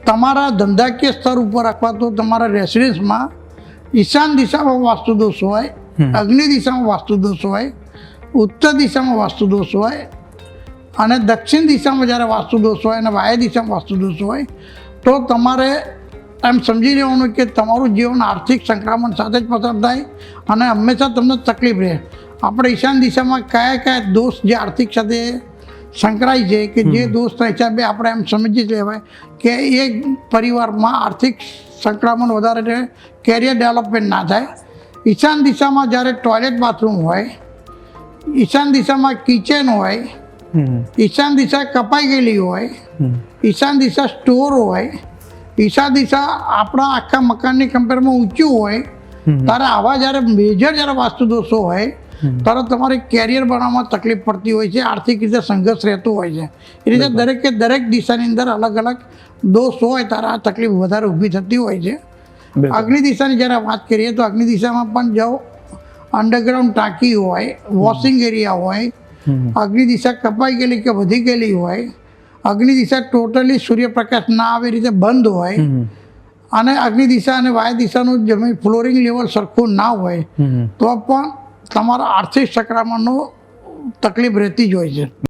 તમારા ધંધાકીય સ્તર ઉપર અથવા તો તમારા રેસિડેન્સમાં ઈશાન દિશામાં વાસ્તુ દોષ હોય, અગ્નિ દિશામાં વાસ્તુ દોષ હોય, ઉત્તર દિશામાં વાસ્તુ દોષ હોય અને દક્ષિણ દિશામાં જ્યારે વાસ્તુ દોષ હોય અને વાયુ દિશામાં વાસ્તુ દોષ હોય તો તમારે એમ સમજી લેવાનું કે તમારું જીવન આર્થિક સંક્રમણ સાથે જ પસાર થાય અને હંમેશા તમને તકલીફ રહે. આપણે ઈશાન દિશામાં કયા કયા દોષ જે આર્થિક સાથે સંકળાય છે કે જે દોષના હિસાબે આપણે એમ સમજી લેવાય કે એ પરિવારમાં આર્થિક સંક્રમણ વધારે રહે, કેરિયર ડેવલપમેન્ટ ના થાય. ઈશાન દિશામાં જ્યારે ટોયલેટ બાથરૂમ હોય, ઈશાન દિશામાં કિચન હોય, ઈશાન દિશા કપાઈ ગયેલી હોય, ઈશાન દિશા સ્ટોર હોય, ઈશાન દિશા આપણા આખા મકાનની કમ્પેરમાં ઊંચું હોય, ત્યારે આવા જ્યારે મેજર જ્યારે વાસ્તુ દોષો હોય ત્યારે તમારે કેરિયર બનાવવામાં તકલીફ પડતી હોય છે, આર્થિક રીતે સંઘર્ષ રહેતો હોય છે. એ રીતે દરેકે દરેક દિશાની અંદર અલગ અલગ દોષ હોય ત્યારે આ તકલીફ વધારે ઊભી થતી હોય છે. અગ્નિ દિશાની જ્યારે વાત કરીએ તો અગ્નિ દિશામાં પણ જો અંડરગ્રાઉન્ડ ટાંકી હોય, વોશિંગ એરિયા હોય, અગ્નિ દિશા કપાઈ ગયેલી કે વધી ગયેલી હોય, અગ્નિ દિશા ટોટલી સૂર્યપ્રકાશ ના આવે રીતે બંધ હોય અને અગ્નિ દિશા અને વાયુ દિશાનું જમીન ફ્લોરિંગ લેવલ સરખું ના હોય તો પણ તમારા આર્થિક સંક્રમણનો તકલીફ રહેતી જ હોય છે.